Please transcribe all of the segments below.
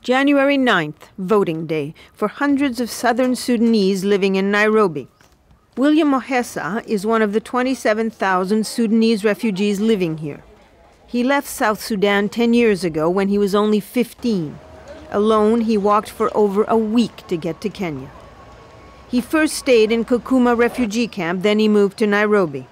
January 9th, voting day for hundreds of southern Sudanese living in Nairobi. William Mohesa is one of the 27,000 Sudanese refugees living here. He left South Sudan 10 years ago when he was only 15. Alone, he walked for over a week to get to Kenya. He first stayed in Kakuma refugee camp, then he moved to Nairobi.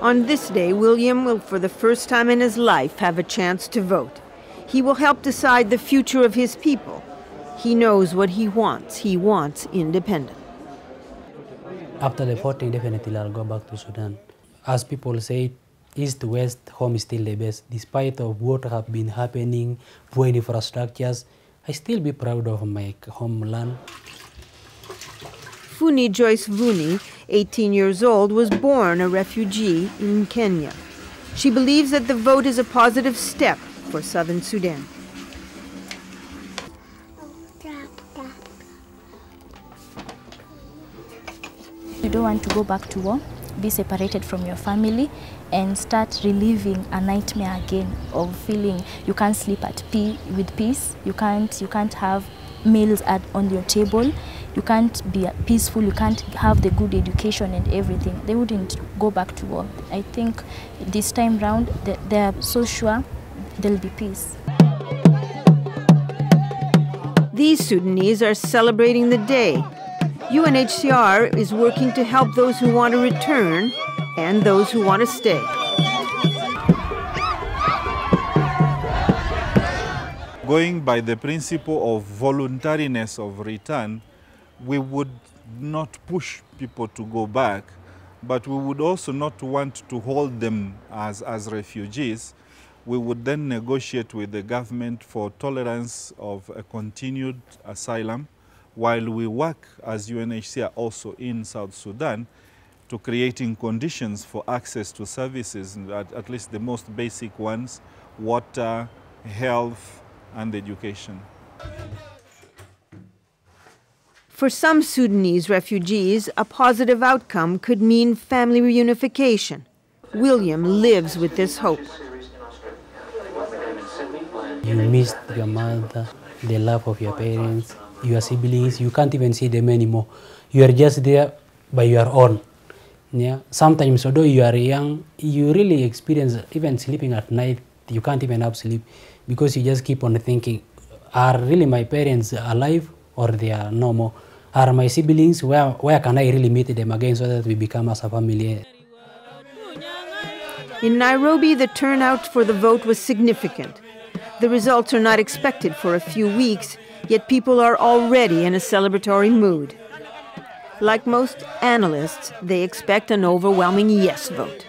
On this day, William will, for the first time in his life, have a chance to vote. He will help decide the future of his people. He knows what he wants. He wants independence. After the voting, definitely I'll go back to Sudan. As people say, east to west, home is still the best. Despite of what have been happening, poor infrastructures, I still be proud of my homeland. Funi Joyce Vuni, 18 years old, was born a refugee in Kenya. She believes that the vote is a positive step for southern Sudan. You don't want to go back to war, be separated from your family, and start reliving a nightmare again of feeling you can't sleep with peace, you can't have meals on your table, you can't be peaceful, you can't have the good education and everything. They wouldn't go back to war. I think this time round they are so sure there'll be peace. These Sudanese are celebrating the day. UNHCR is working to help those who want to return and those who want to stay. Going by the principle of voluntariness of return, we would not push people to go back, but we would also not want to hold them as refugees. We would then negotiate with the government for tolerance of a continued asylum, while we work as UNHCR also in South Sudan to creating conditions for access to services, at least the most basic ones, water, health, and education. For some Sudanese refugees, a positive outcome could mean family reunification. William lives with this hope. You miss your mother, the love of your parents, your siblings. You can't even see them anymore. You are just there by your own. Yeah. Sometimes, although you are young, you really experience even sleeping at night. You can't even have sleep because you just keep on thinking, are really my parents alive or they are no more? Are my siblings, where can I really meet them again so that we become as a family? In Nairobi, the turnout for the vote was significant. The results are not expected for a few weeks, yet people are already in a celebratory mood. Like most analysts, they expect an overwhelming yes vote.